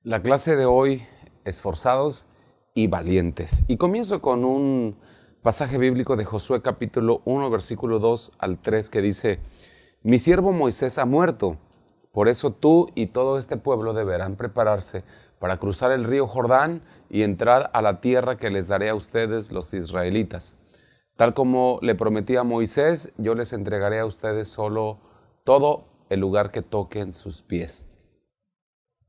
La clase de hoy, esforzados y valientes. Y comienzo con un pasaje bíblico de Josué capítulo 1, versículo 2 al 3 que dice: Mi siervo Moisés ha muerto, por eso tú y todo este pueblo deberán prepararse para cruzar el río Jordán y entrar a la tierra que les daré a ustedes los israelitas. Tal como le prometí a Moisés, yo les entregaré a ustedes solo todo el lugar que toquen sus pies.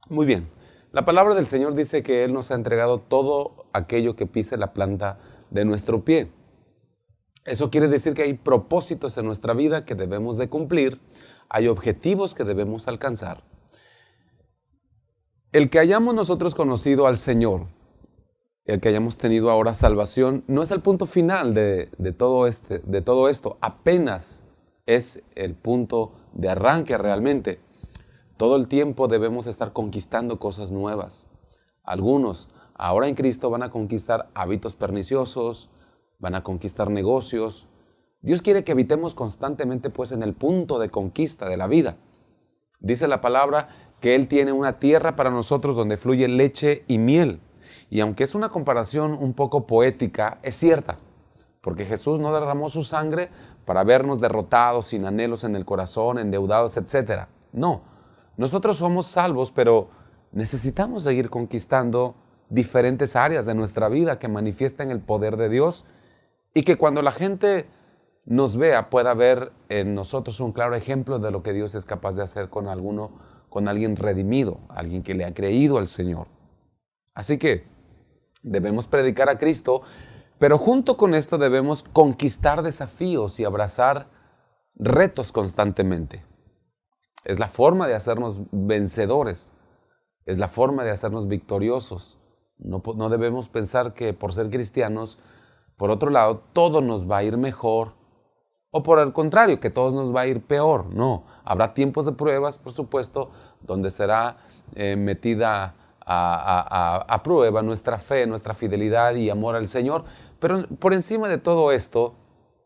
Muy bien. La palabra del Señor dice que Él nos ha entregado todo aquello que pise la planta de nuestro pie. Eso quiere decir que hay propósitos en nuestra vida que debemos de cumplir, hay objetivos que debemos alcanzar. El que hayamos nosotros conocido al Señor, el que hayamos tenido ahora salvación, no es el punto final de todo esto, apenas es el punto de arranque realmente. Todo el tiempo debemos estar conquistando cosas nuevas. Algunos, ahora en Cristo, van a conquistar hábitos perniciosos, van a conquistar negocios. Dios quiere que evitemos constantemente pues en el punto de conquista de la vida. Dice la palabra que Él tiene una tierra para nosotros donde fluye leche y miel. Y aunque es una comparación un poco poética, es cierta, porque Jesús no derramó su sangre para vernos derrotados, sin anhelos en el corazón, endeudados, etc. No, nosotros somos salvos, pero necesitamos seguir conquistando diferentes áreas de nuestra vida que manifiesten el poder de Dios y que cuando la gente nos vea pueda ver en nosotros un claro ejemplo de lo que Dios es capaz de hacer con alguien redimido, alguien que le ha creído al Señor. Así que debemos predicar a Cristo, pero junto con esto debemos conquistar desafíos y abrazar retos constantemente. Es la forma de hacernos vencedores, es la forma de hacernos victoriosos. No debemos pensar que por ser cristianos, por otro lado, todo nos va a ir mejor, o por el contrario, que todo nos va a ir peor. No, habrá tiempos de pruebas, por supuesto, donde será metida a prueba nuestra fe, nuestra fidelidad y amor al Señor. Pero por encima de todo esto,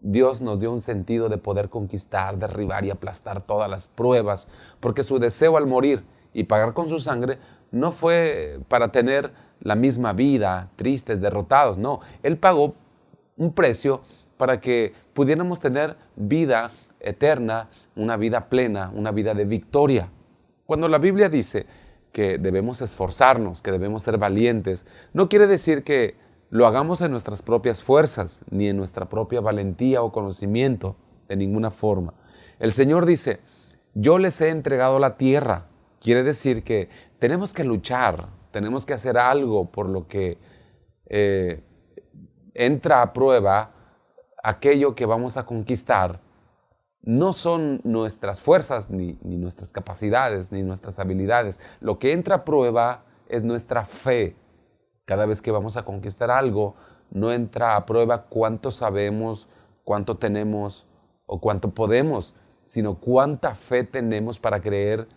Dios nos dio un sentido de poder conquistar, derribar y aplastar todas las pruebas, porque su deseo al morir y pagar con su sangre no fue para tener la misma vida, tristes, derrotados, no. Él pagó un precio para que pudiéramos tener vida eterna, una vida plena, una vida de victoria. Cuando la Biblia dice que debemos esforzarnos, que debemos ser valientes, no quiere decir que lo hagamos en nuestras propias fuerzas, ni en nuestra propia valentía o conocimiento, de ninguna forma. El Señor dice: yo les he entregado la tierra. Quiere decir que tenemos que luchar, tenemos que hacer algo por lo que entra a prueba aquello que vamos a conquistar. No son nuestras fuerzas, ni nuestras capacidades, ni nuestras habilidades. Lo que entra a prueba es nuestra fe. Cada vez que vamos a conquistar algo, no entra a prueba cuánto sabemos, cuánto tenemos o cuánto podemos, sino cuánta fe tenemos para creer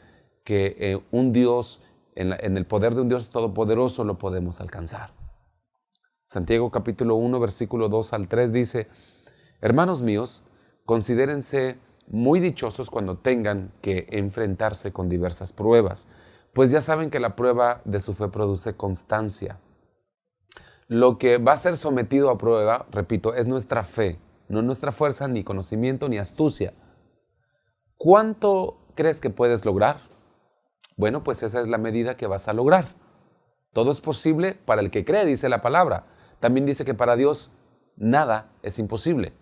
que un Dios, en el poder de un Dios todopoderoso, lo podemos alcanzar. Santiago capítulo 1, versículo 2 al 3 dice: Hermanos míos, considérense muy dichosos cuando tengan que enfrentarse con diversas pruebas, pues ya saben que la prueba de su fe produce constancia. Lo que va a ser sometido a prueba, repito, es nuestra fe, no nuestra fuerza, ni conocimiento, ni astucia. ¿Cuánto crees que puedes lograr? Bueno, pues esa es la medida que vas a lograr. Todo es posible para el que cree, dice la palabra. También dice que para Dios nada es imposible.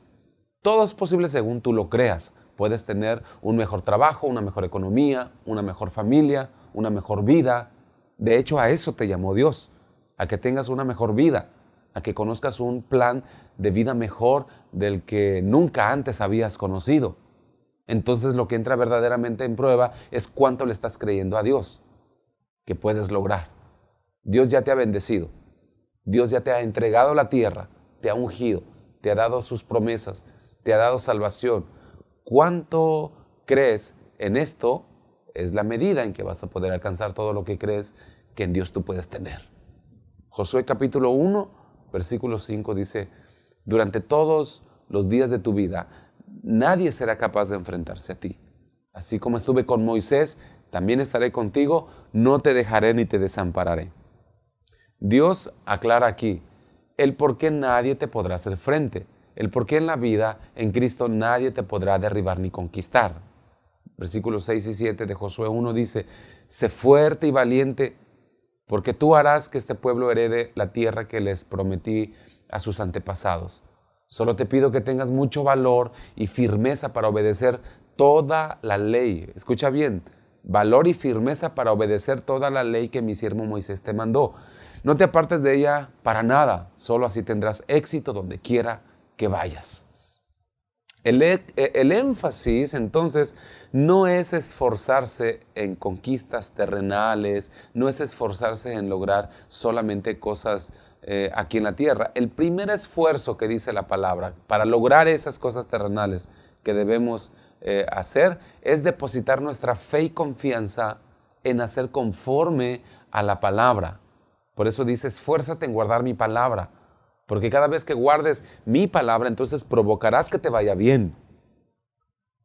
Todo es posible según tú lo creas. Puedes tener un mejor trabajo, una mejor economía, una mejor familia, una mejor vida. De hecho, a eso te llamó Dios, a que tengas una mejor vida, a que conozcas un plan de vida mejor del que nunca antes habías conocido. Entonces lo que entra verdaderamente en prueba es cuánto le estás creyendo a Dios que puedes lograr. Dios ya te ha bendecido, Dios ya te ha entregado la tierra, te ha ungido, te ha dado sus promesas, te ha dado salvación. ¿Cuánto crees en esto? Es la medida en que vas a poder alcanzar todo lo que crees que en Dios tú puedes tener. Josué capítulo 1, versículo 5 dice: durante todos los días de tu vida, nadie será capaz de enfrentarse a ti. Así como estuve con Moisés, también estaré contigo, no te dejaré ni te desampararé. Dios aclara aquí el por qué nadie te podrá hacer frente, el por qué en la vida, en Cristo, nadie te podrá derribar ni conquistar. Versículos 6 y 7 de Josué 1 dice, sé fuerte y valiente, porque tú harás que este pueblo herede la tierra que les prometí a sus antepasados. Solo te pido que tengas mucho valor y firmeza para obedecer toda la ley. Escucha bien, valor y firmeza para obedecer toda la ley que mi siervo Moisés te mandó. No te apartes de ella para nada, solo así tendrás éxito donde quiera que vayas. El énfasis entonces no es esforzarse en conquistas terrenales, no es esforzarse en lograr solamente cosas aquí en la tierra. El primer esfuerzo que dice la palabra para lograr esas cosas terrenales que debemos hacer es depositar nuestra fe y confianza en hacer conforme a la palabra. Por eso dice, esfuérzate en guardar mi palabra. Porque cada vez que guardes mi palabra, entonces provocarás que te vaya bien.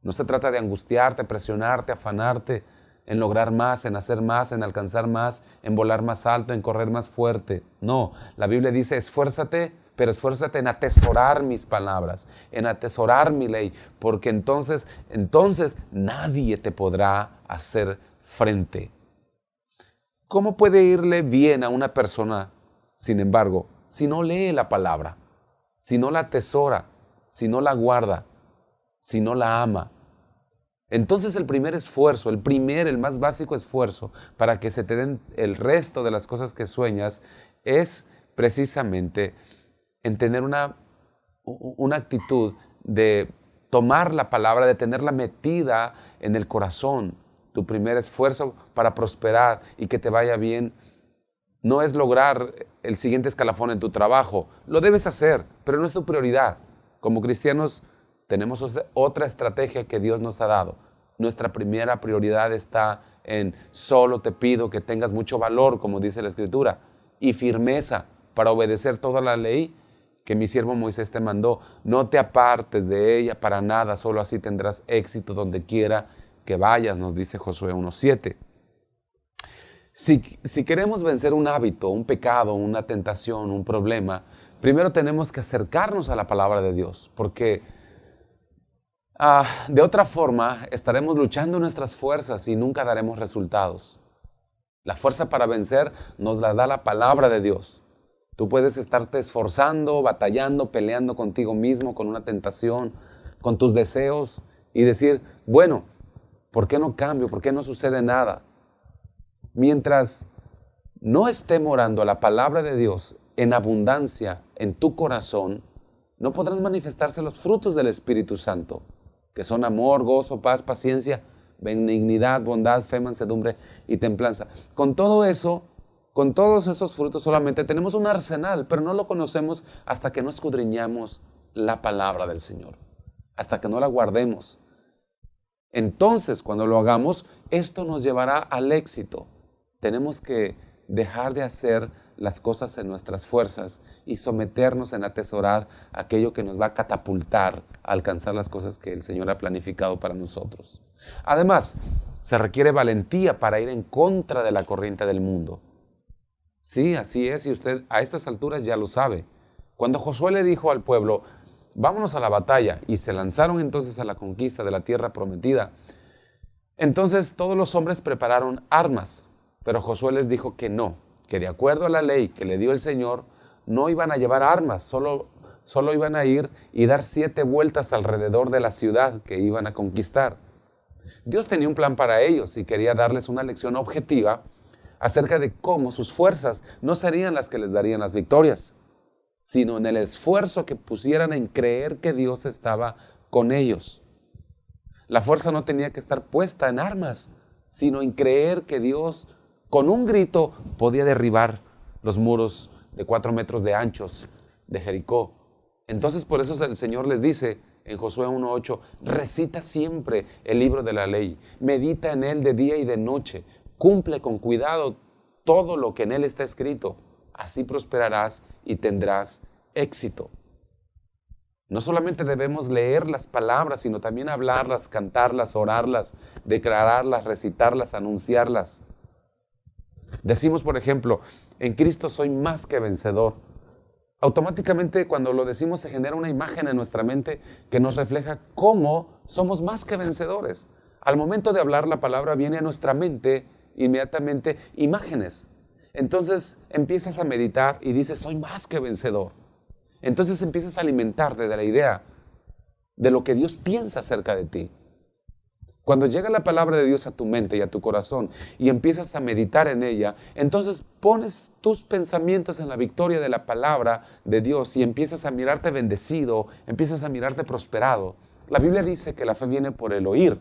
No se trata de angustiarte, presionarte, afanarte en lograr más, en hacer más, en alcanzar más, en volar más alto, en correr más fuerte. No, la Biblia dice, esfuérzate, pero esfuérzate en atesorar mis palabras, en atesorar mi ley, porque entonces nadie te podrá hacer frente. ¿Cómo puede irle bien a una persona, sin embargo, si no lee la palabra, si no la atesora, si no la guarda, si no la ama? Entonces el primer esfuerzo, el más básico esfuerzo para que se te den el resto de las cosas que sueñas es precisamente en tener una actitud de tomar la palabra, de tenerla metida en el corazón. Tu primer esfuerzo para prosperar y que te vaya bien no es lograr el siguiente escalafón en tu trabajo. Lo debes hacer, pero no es tu prioridad. Como cristianos tenemos otra estrategia que Dios nos ha dado. Nuestra primera prioridad está en solo te pido que tengas mucho valor, como dice la Escritura, y firmeza para obedecer toda la ley que mi siervo Moisés te mandó. No te apartes de ella para nada, solo así tendrás éxito donde quiera que vayas, nos dice Josué 1:7. Si queremos vencer un hábito, un pecado, una tentación, un problema, primero tenemos que acercarnos a la palabra de Dios, porque de otra forma estaremos luchando en nuestras fuerzas y nunca daremos resultados. La fuerza para vencer nos la da la palabra de Dios. Tú puedes estarte esforzando, batallando, peleando contigo mismo, con una tentación, con tus deseos y decir, bueno, ¿por qué no cambio? ¿Por qué no sucede nada? Mientras no esté morando la palabra de Dios en abundancia en tu corazón, no podrán manifestarse los frutos del Espíritu Santo, que son amor, gozo, paz, paciencia, benignidad, bondad, fe, mansedumbre y templanza. Con todo eso, con todos esos frutos solamente tenemos un arsenal, pero no lo conocemos hasta que no escudriñamos la palabra del Señor, hasta que no la guardemos. Entonces, cuando lo hagamos, esto nos llevará al éxito. Tenemos que dejar de hacer las cosas en nuestras fuerzas y someternos en atesorar aquello que nos va a catapultar a alcanzar las cosas que el Señor ha planificado para nosotros. Además, se requiere valentía para ir en contra de la corriente del mundo. Sí, así es, y usted a estas alturas ya lo sabe. Cuando Josué le dijo al pueblo, vámonos a la batalla, y se lanzaron entonces a la conquista de la tierra prometida, entonces todos los hombres prepararon armas, pero Josué les dijo que no, que de acuerdo a la ley que le dio el Señor, no iban a llevar armas, solo iban a ir y dar 7 vueltas alrededor de la ciudad que iban a conquistar. Dios tenía un plan para ellos y quería darles una lección objetiva acerca de cómo sus fuerzas no serían las que les darían las victorias, sino en el esfuerzo que pusieran en creer que Dios estaba con ellos. La fuerza no tenía que estar puesta en armas, sino en creer que Dios, con un grito, podía derribar los muros de 4 metros de anchos de Jericó. Entonces por eso el Señor les dice en Josué 1:8, recita siempre el libro de la ley, medita en él de día y de noche, cumple con cuidado todo lo que en él está escrito, así prosperarás y tendrás éxito. No solamente debemos leer las palabras, sino también hablarlas, cantarlas, orarlas, declararlas, recitarlas, anunciarlas. Decimos, por ejemplo, en Cristo soy más que vencedor. Automáticamente cuando lo decimos se genera una imagen en nuestra mente que nos refleja cómo somos más que vencedores. Al momento de hablar la palabra viene a nuestra mente inmediatamente imágenes. Entonces empiezas a meditar y dices, soy más que vencedor. Entonces empiezas a alimentarte de la idea de lo que Dios piensa acerca de ti. Cuando llega la palabra de Dios a tu mente y a tu corazón y empiezas a meditar en ella, entonces pones tus pensamientos en la victoria de la palabra de Dios y empiezas a mirarte bendecido, empiezas a mirarte prosperado. La Biblia dice que la fe viene por el oír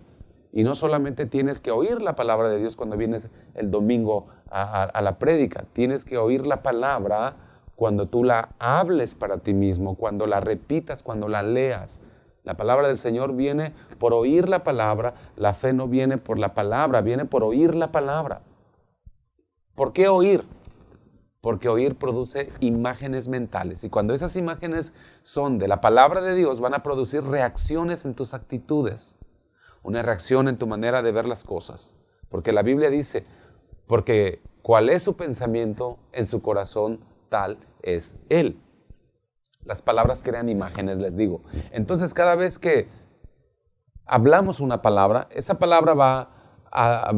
y no solamente tienes que oír la palabra de Dios cuando vienes el domingo a la prédica, tienes que oír la palabra cuando tú la hables para ti mismo, cuando la repitas, cuando la leas. La palabra del Señor viene por oír la palabra, la fe no viene por la palabra, viene por oír la palabra. ¿Por qué oír? Porque oír produce imágenes mentales y cuando esas imágenes son de la palabra de Dios van a producir reacciones en tus actitudes, una reacción en tu manera de ver las cosas. Porque la Biblia dice, porque cuál es su pensamiento en su corazón, tal es Él. Las palabras crean imágenes, les digo. Entonces, cada vez que hablamos una palabra, esa palabra va a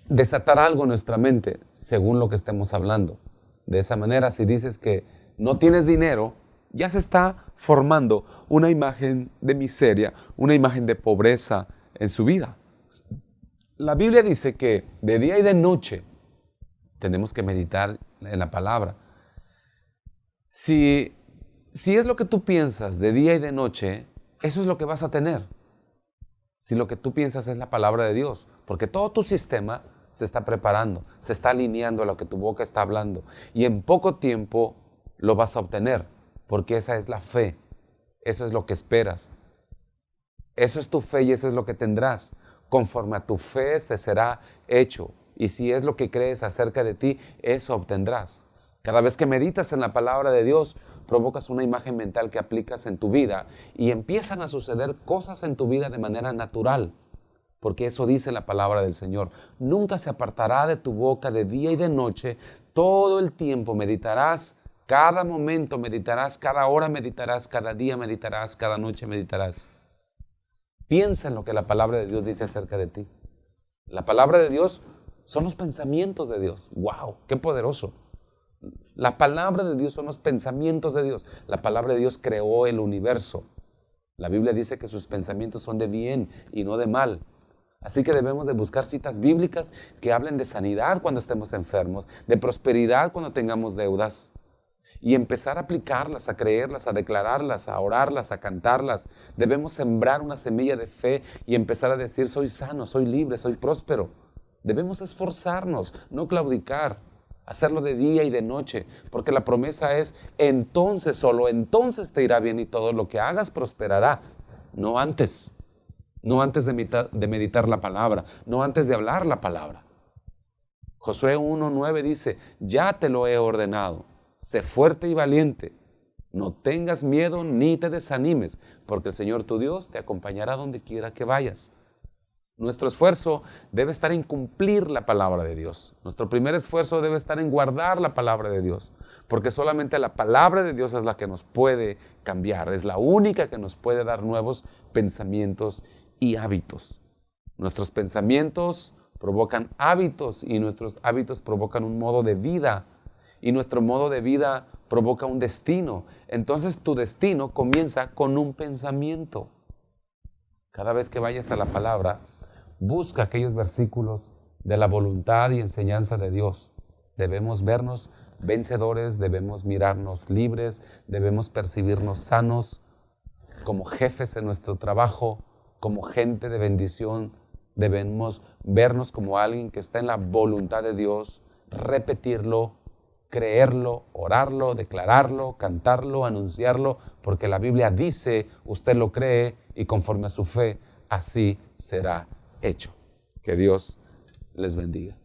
desatar algo en nuestra mente, según lo que estemos hablando. De esa manera, si dices que no tienes dinero, ya se está formando una imagen de miseria, una imagen de pobreza en su vida. La Biblia dice que de día y de noche tenemos que meditar en la palabra. Si es lo que tú piensas de día y de noche, eso es lo que vas a tener. Si lo que tú piensas es la palabra de Dios, porque todo tu sistema se está preparando, se está alineando a lo que tu boca está hablando. Y en poco tiempo lo vas a obtener, porque esa es la fe, eso es lo que esperas. Eso es tu fe y eso es lo que tendrás. Conforme a tu fe te será hecho. Y si es lo que crees acerca de ti, eso obtendrás. Cada vez que meditas en la palabra de Dios, provocas una imagen mental que aplicas en tu vida y empiezan a suceder cosas en tu vida de manera natural, porque eso dice la palabra del Señor. Nunca se apartará de tu boca de día y de noche, todo el tiempo meditarás, cada momento meditarás, cada hora meditarás, cada día meditarás, cada noche meditarás. Piensa en lo que la palabra de Dios dice acerca de ti. La palabra de Dios son los pensamientos de Dios. ¡Wow! ¡Qué poderoso! La palabra de Dios son los pensamientos de Dios. La palabra de Dios creó el universo. La Biblia dice que sus pensamientos son de bien y no de mal. Así que debemos de buscar citas bíblicas que hablen de sanidad cuando estemos enfermos, de prosperidad cuando tengamos deudas y empezar a aplicarlas, a creerlas, a declararlas, a orarlas, a cantarlas. Debemos sembrar una semilla de fe y empezar a decir soy sano, soy libre, soy próspero. Debemos esforzarnos, no claudicar. Hacerlo de día y de noche, porque la promesa es entonces, solo entonces te irá bien y todo lo que hagas prosperará, no antes de meditar la palabra, no antes de hablar la palabra. Josué 1:9 dice, ya te lo he ordenado, sé fuerte y valiente, no tengas miedo ni te desanimes, porque el Señor tu Dios te acompañará donde quiera que vayas. Nuestro esfuerzo debe estar en cumplir la palabra de Dios. Nuestro primer esfuerzo debe estar en guardar la palabra de Dios, porque solamente la palabra de Dios es la que nos puede cambiar, es la única que nos puede dar nuevos pensamientos y hábitos. Nuestros pensamientos provocan hábitos y nuestros hábitos provocan un modo de vida y nuestro modo de vida provoca un destino. Entonces tu destino comienza con un pensamiento. Cada vez que vayas a la palabra, busca aquellos versículos de la voluntad y enseñanza de Dios. Debemos vernos vencedores, debemos mirarnos libres, debemos percibirnos sanos como jefes en nuestro trabajo, como gente de bendición. Debemos vernos como alguien que está en la voluntad de Dios, repetirlo, creerlo, orarlo, declararlo, cantarlo, anunciarlo, porque la Biblia dice, usted lo cree y conforme a su fe, así será hecho. Que Dios les bendiga.